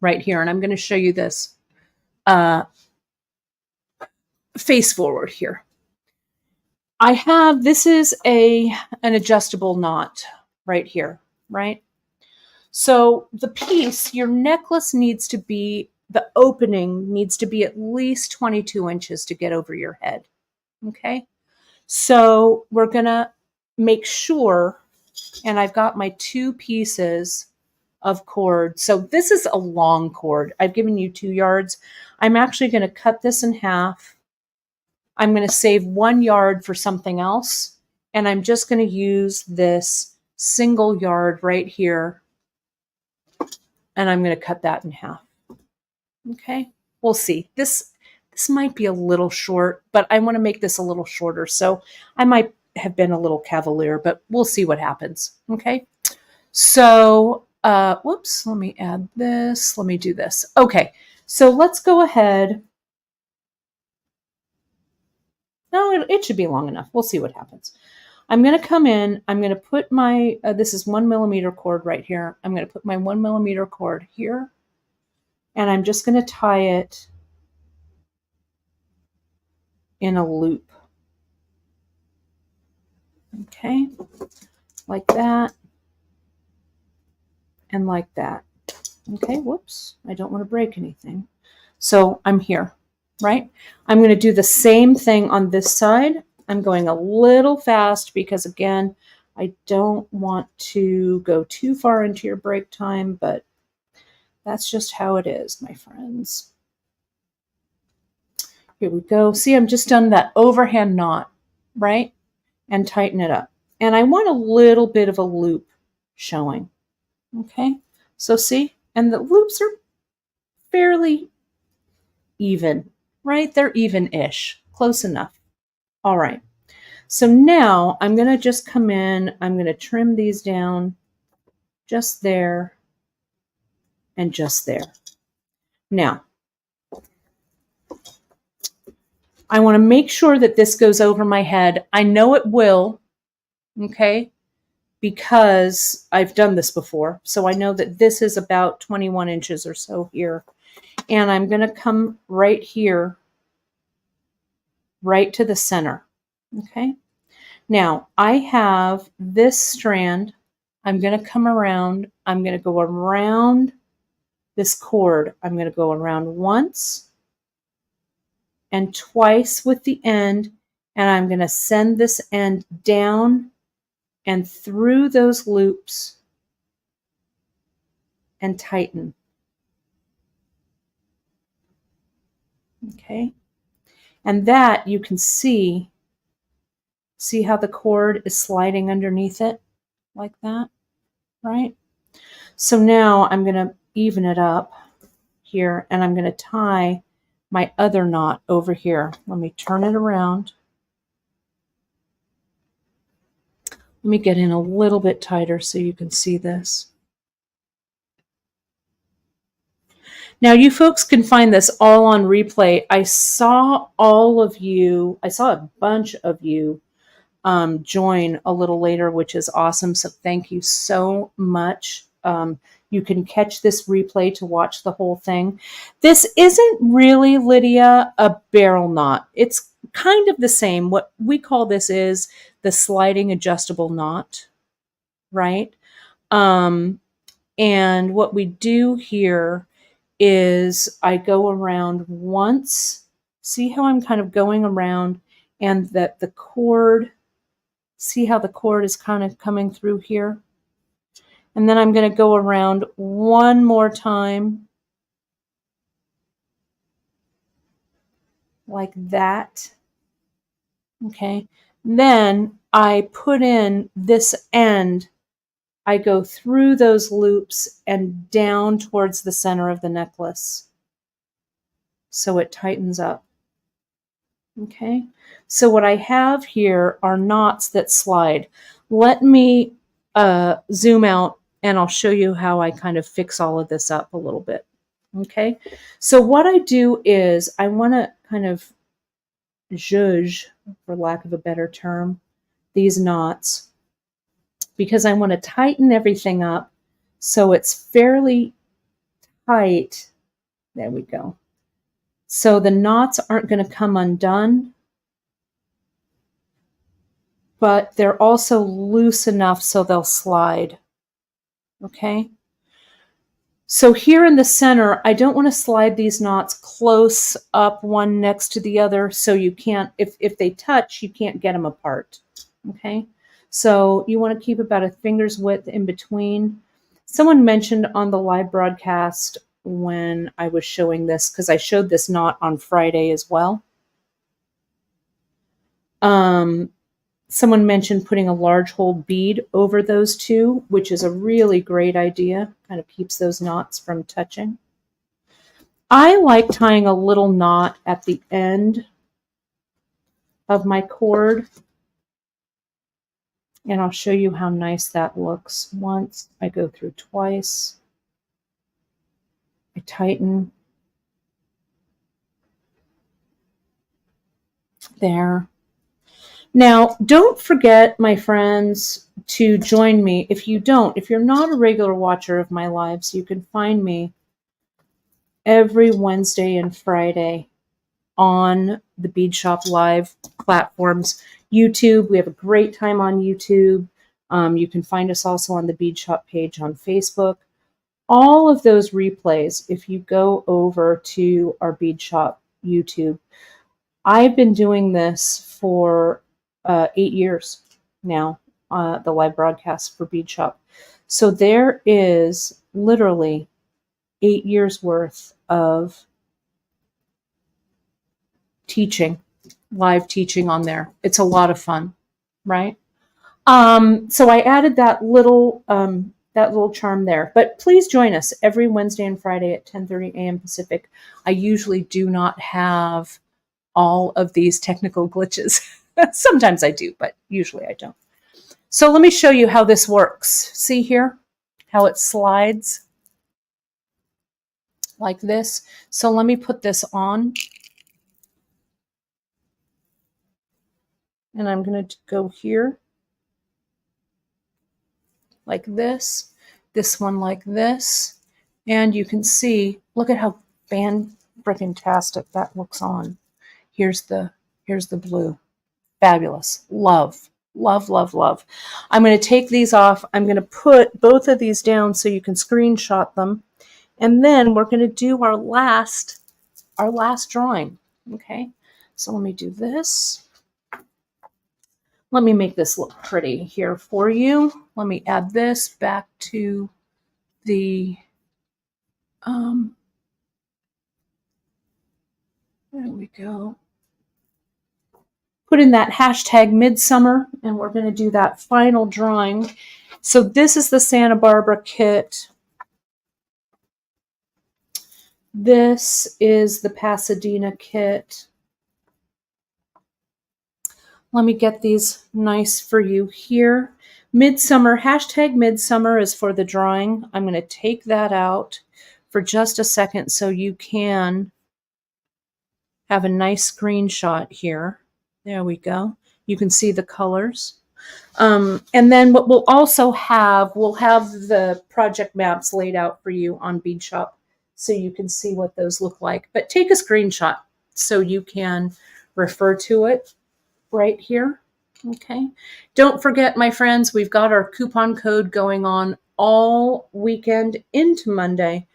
right here, and I'm going to show you this face forward here. I have, this is an adjustable knot right here, right? So the piece, your necklace needs to be, the opening needs to be at least 22 inches to get over your head, okay? So we're gonna make sure, and I've got my 2 pieces of cord. So this is a long cord. I've given you 2 yards. I'm actually gonna cut this in half. I'm going to save 1 yard for something else. And I'm just going to use this single yard right here. And I'm going to cut that in half. Okay, we'll see. This might be a little short, but I want to make this a little shorter. So I might have been a little cavalier, but we'll see what happens. Okay, so whoops, let me add this. Let me do this. Okay, so let's go ahead. No, it should be long enough. We'll see what happens. I'm going to come in. I'm going to put my, this is 1 millimeter cord right here. I'm going to put my 1 millimeter cord here. And I'm just going to tie it in a loop. Okay. Like that. And like that. Okay. Whoops. I don't want to break anything. So I'm here. Right? I'm going to do the same thing on this side. I'm going a little fast because, again, I don't want to go too far into your break time, but that's just how it is, my friends. Here we go. See, I'm just done that overhand knot, right? And tighten it up. And I want a little bit of a loop showing. Okay? So see? And the loops are fairly even. Right? They're even-ish. Close enough. All right. So now I'm going to just come in. I'm going to trim these down just there and just there. Now, I want to make sure that this goes over my head. I know it will, okay, because I've done this before. So I know that this is about 21 inches or so here. And I'm going to come right here, right to the center. Okay. Now I have this strand. I'm going to come around. I'm going to go around this cord. I'm going to go around once and twice with the end. And I'm going to send this end down and through those loops and tighten. Okay. And that you can see how the cord is sliding underneath it like that, right? So now I'm going to even it up here and I'm going to tie my other knot over here. Let me turn it around. Let me get in a little bit tighter so you can see this. Now you folks can find this all on replay. I saw a bunch of you join a little later, which is awesome. So thank you so much. You can catch this replay to watch the whole thing. This isn't really, Lydia, a barrel knot. It's kind of the same. What we call this is the sliding adjustable knot, right? And what we do here is I go around once. See how I'm kind of going around, and that the cord, see how the cord is kind of coming through here? And then I'm going to go around one more time like that. Okay. Then I put in this end. I go through those loops and down towards the center of the necklace, so it tightens up. Okay. So what I have here are knots that slide. Let me zoom out and I'll show you how I kind of fix all of this up a little bit. Okay. So what I do is I want to kind of zhuzh, for lack of a better term, these knots, because I want to tighten everything up so it's fairly tight. There we go. So the knots aren't going to come undone, but they're also loose enough so they'll slide. Okay. So here in the center, I don't want to slide these knots close up one next to the other, so you can't, if they touch, you can't get them apart. Okay. So you want to keep about a finger's width in between. Someone mentioned on the live broadcast when I was showing this, because I showed this knot on Friday as well. Someone mentioned putting a large hole bead over those two, which is a really great idea. Kind of keeps those knots from touching. I like tying a little knot at the end of my cord. And I'll show you how nice that looks. Once, I go through twice. I tighten. There. Now, don't forget, my friends, to join me. If you're not a regular watcher of my lives, you can find me every Wednesday and Friday on the Bead Shop Live platforms. YouTube, we have a great time on YouTube. You can find us also on the Bead Shop page on Facebook. All of those replays, if you go over to our Bead Shop YouTube, I've been doing this for 8 years now, the live broadcast for Bead Shop. So there is literally 8 years worth of teaching, live teaching on there. It's a lot of fun, right? So I added that little charm there. But please join us every Wednesday and Friday at 10:30 a.m. Pacific. I usually do not have all of these technical glitches. Sometimes I do, but usually I don't. So let me show you how this works. See here how it slides like this. So let me put this on. And I'm going to go here like this one like this. And you can see, look at how fan-frickin-tastic that looks on. Here's the blue. Fabulous. Love, love, love, love. I'm going to take these off. I'm going to put both of these down so you can screenshot them. And then we're going to do our last drawing. Okay. So let me do this. Let me make this look pretty here for you. Let me add this back to the, there we go. Put in that hashtag midsummer, and we're going to do that final drawing. So this is the Santa Barbara kit. This is the Pasadena kit. Let me get these nice for you here. Midsummer, hashtag midsummer is for the drawing. I'm going to take that out for just a second so you can have a nice screenshot here. There we go. You can see the colors. And then what we'll also have, we'll have the project maps laid out for you on Bead Shop so you can see what those look like. But take a screenshot so you can refer to it right here. Okay. Don't forget, my friends, we've got our coupon code going on all weekend into Monday.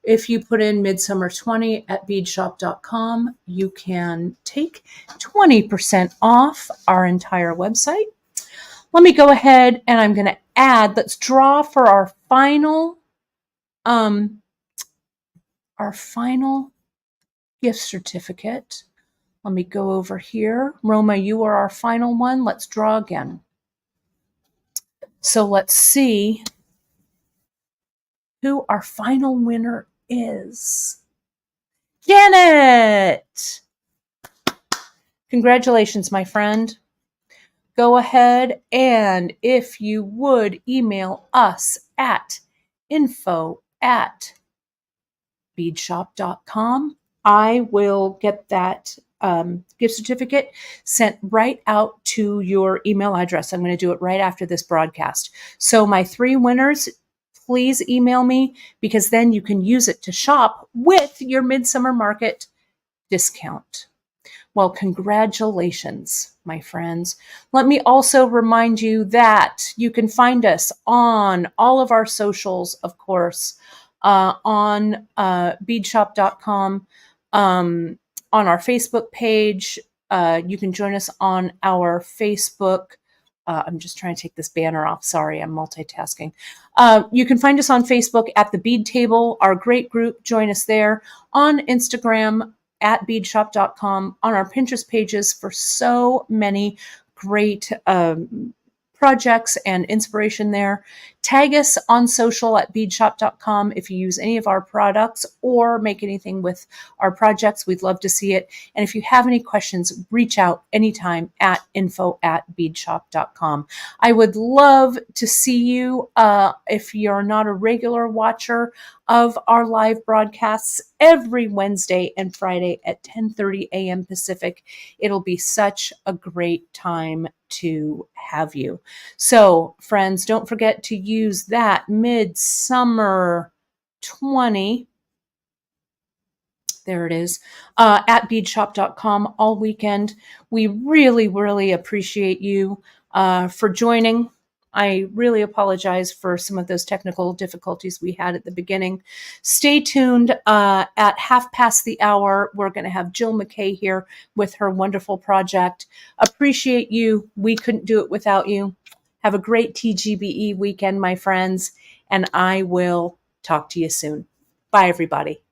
If you put in midsummer 20 at beadshop.com, you can take 20% off our entire website. Let me go ahead and I'm going to add, let's draw for our final gift certificate. Let me go over here. Roma, you are our final one. Let's draw again. So let's see who our final winner is. Janet! Congratulations, my friend. Go ahead and if you would email us at info@beadshop.com, I will get that gift certificate sent right out to your email address. I'm going to do it right after this broadcast. So my 3 winners, please email me because then you can use it to shop with your Midsummer Market discount. Well, congratulations, my friends. Let me also remind you that you can find us on all of our socials, of course, on beadshop.com, on our Facebook page. You can join us on our Facebook. I'm just trying to take this banner off. Sorry, I'm multitasking. You can find us on Facebook at The Bead Table, our great group. Join us there. On Instagram, at beadshop.com, on our Pinterest pages for so many great projects and inspiration there. Tag us on social at beadshop.com if you use any of our products or make anything with our projects. We'd love to see it. And if you have any questions, reach out anytime at info@beadshop.com. I would love to see you if you're not a regular watcher of our live broadcasts every Wednesday and Friday at 10:30 a.m. Pacific. It'll be such a great time to have you. So, friends, don't forget to use that Midsummer 20. There it is, at beadshop.com all weekend. We really, really appreciate you for joining. I really apologize for some of those technical difficulties we had at the beginning. Stay tuned. At 1:30, we're going to have Jill McKay here with her wonderful project. Appreciate you. We couldn't do it without you. Have a great TGBE weekend, my friends, and I will talk to you soon. Bye, everybody.